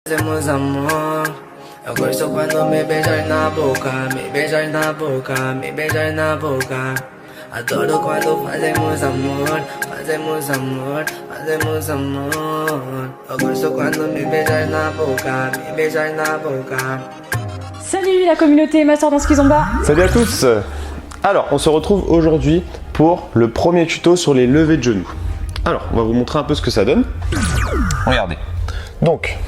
Hacemos amor. Eu gosto quando me beijas na boca, me beijas na boca, me beijas na boca. Adoro quando fazemos amor, fazemos amor, fazemos amor. Eu gosto quando me beijas na boca, me beijas na boca. Salut la communauté Master Dance Kizomba. Salut à tous. Alors, on se retrouve aujourd'hui pour le premier tuto sur les levées de genoux. Alors, on va vous montrer un peu ce que ça donne. Regardez. Donc,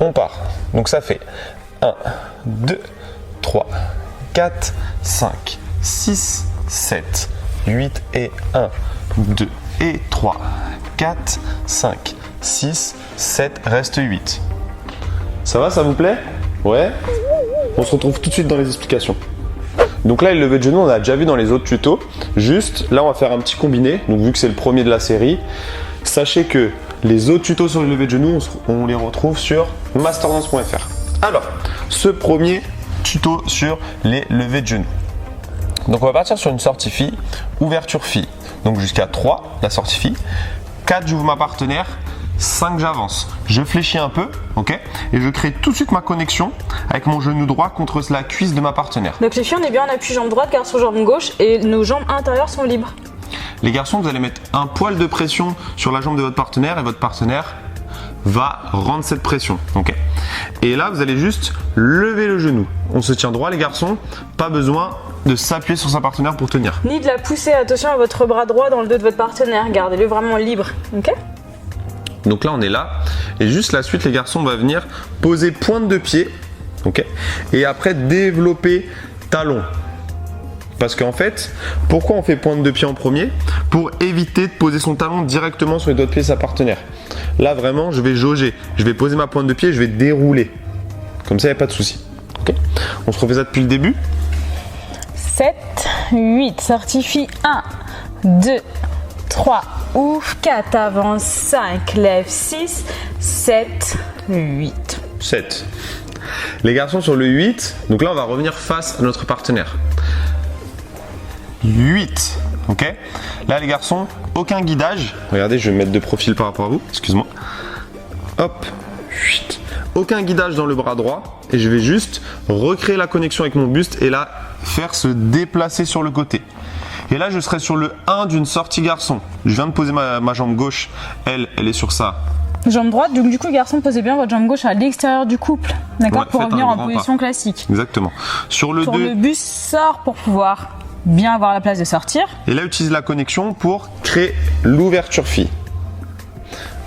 on part. Donc ça fait 1, 2, 3, 4, 5, 6, 7, 8 et 1, 2 et 3, 4, 5, 6, 7, reste 8. Ça va, ça vous plaît? Ouais. On se retrouve tout de suite dans les explications. Donc là, le levé de genoux, on a déjà vu dans les autres tutos. Juste, là, on va faire un petit combiné. Donc vu que c'est le premier de la série, sachez que les autres tutos sur le levé de genoux, on les retrouve sur masterdance.fr. Alors, ce premier tuto sur les levées de genoux. Donc on va partir sur une sortie fille, ouverture fille. Donc jusqu'à 3, la sortie fille. 4, j'ouvre ma partenaire. 5, j'avance. Je fléchis un peu, ok? Et je crée tout de suite ma connexion avec mon genou droit contre la cuisse de ma partenaire. Donc les filles, on est bien en appui jambe droite, garçon jambe gauche et nos jambes intérieures sont libres. Les garçons, vous allez mettre un poil de pression sur la jambe de votre partenaire et votre partenaire va rendre cette pression, ok? Et là, vous allez juste lever le genou. On se tient droit, les garçons. Pas besoin de s'appuyer sur sa partenaire pour tenir. Ni de la pousser, attention à votre bras droit dans le dos de votre partenaire. Gardez-le vraiment libre, ok? Donc là, on est là. Et juste la suite, les garçons, on va venir poser pointe de pied. Ok. Et après, développer talon. Parce qu'en fait, pourquoi on fait pointe de pied en premier? Pour éviter de poser son talon directement sur les doigts de pied de sa partenaire. Là, vraiment, je vais jauger. Je vais poser ma pointe de pied, je vais dérouler. Comme ça, il n'y a pas de souci. Okay. On se refait ça depuis le début. 7, 8, sortie fille, 1, 2, 3, ouvre, 4, avance, 5, lève, 6, 7, 8. 7. Les garçons sur le 8, donc là on va revenir face à notre partenaire. 8, ok? Là les garçons, aucun guidage. Regardez, je vais me mettre de profil par rapport à vous, excuse-moi. Hop, 8. Aucun guidage dans le bras droit et je vais juste recréer la connexion avec mon buste et là faire se déplacer sur le côté. Et là, je serai sur le 1 d'une sortie garçon. Je viens de poser ma jambe gauche. Elle est sur ça. Jambe droite, donc du coup, garçon, posez bien votre jambe gauche à l'extérieur du couple. D'accord? Ouais, pour revenir en position pas. classique. Exactement. Sur le 2. Le buste sort pour pouvoir bien avoir la place de sortir. Et là, utilise la connexion pour créer l'ouverture fille.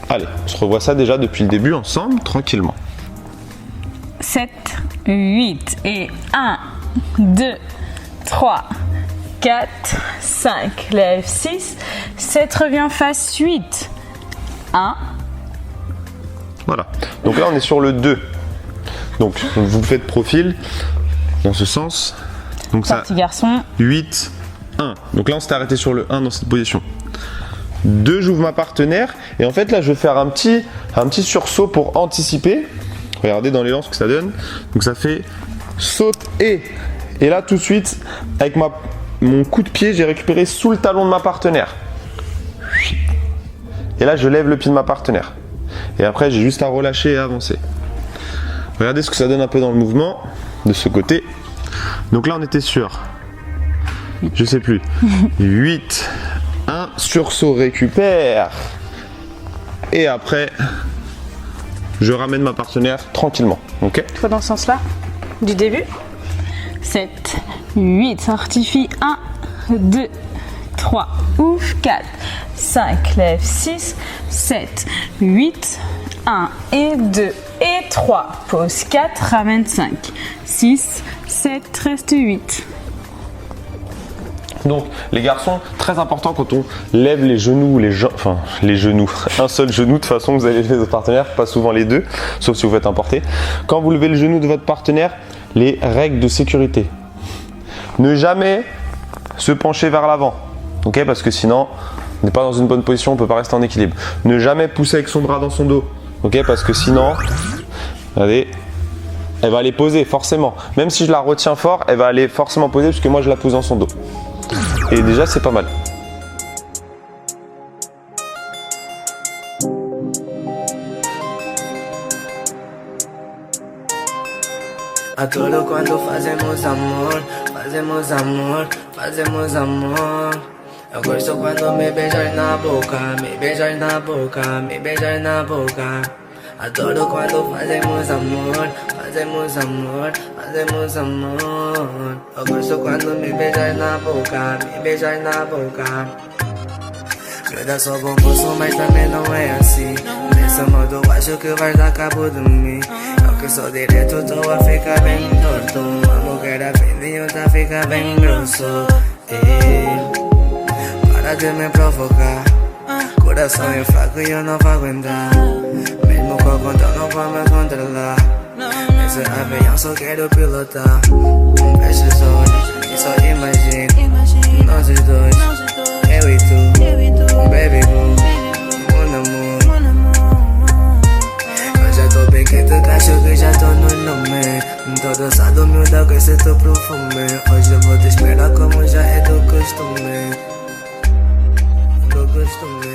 Allez, on se revoit ça déjà depuis le début ensemble, tranquillement. 7, 8 et 1, 2, 3, 4, 5, lève 6, 7, revient face 8, 1. Voilà. Donc là, on est sur le 2. Donc, vous faites profil dans ce sens. Donc ça, parti garçon. 8, 1. Donc là, on s'est arrêté sur le 1 dans cette position. 2, j'ouvre ma partenaire. Et en fait, là, je vais faire un petit sursaut pour anticiper. Regardez dans l'élan ce que ça donne. Donc ça fait saute et là, tout de suite, avec mon coup de pied, j'ai récupéré sous le talon de ma partenaire. Et là, je lève le pied de ma partenaire. Et après, j'ai juste à relâcher et avancer. Regardez ce que ça donne un peu dans le mouvement de ce côté. Donc là, on était sur, je sais plus, 8, 1, sursaut, récupère. Et après, je ramène ma partenaire tranquillement. Ok? Toi dans ce sens-là, du début. 7, 8, sortie fille, 1, 2, 3, ouvre, 4, 5, lève, 6, 7, 8, 1 et 2 et 3, pose 4, ramène 5, 6, 7, reste 8. Donc, les garçons, très important quand on lève les genoux, les genoux, un seul genou, de toute façon, vous allez lever votre partenaire, pas souvent les deux, sauf si vous faites un porté. Quand vous levez le genou de votre partenaire, les règles de sécurité. Ne jamais se pencher vers l'avant, ok? Parce que sinon, on n'est pas dans une bonne position, on ne peut pas rester en équilibre. Ne jamais pousser avec son bras dans son dos, ok? Parce que sinon, regardez, elle va aller poser forcément. Même si je la retiens fort, elle va aller forcément poser puisque moi je la pose dans son dos. Et déjà, c'est pas mal. Adoro quando fazemos amor, fazemos amor, fazemos amor. Eu gosto quando me beijas na boca, me beijas na boca, me beijas na boca. Adoro quando fazemos amor, fazemos amor, fazemos amor. Eu gosto quando me beijas na boca, me beijas na boca. Eu dá só bom gosto, mas também não é assim. Nesse modo eu acho que vais dar cabo de mim. Eu que sou direto, tô a ficar bem torto. A mulher a fininho tá fica bem grosso. Para de me provocar. Coração é fraco e eu não vou aguentar. Mesmo com o controle não vou me controlar. Nesse avião só quero pilotar. Fecha os olhos e só imagina nós os dois, eu e tu, baby boo, mon amor. Eu já tô bem quente, acho que já tô no nome. Tô dançado, humilde com esse teu perfume. Hoje eu vou te esperar como já é do costume. Do costume.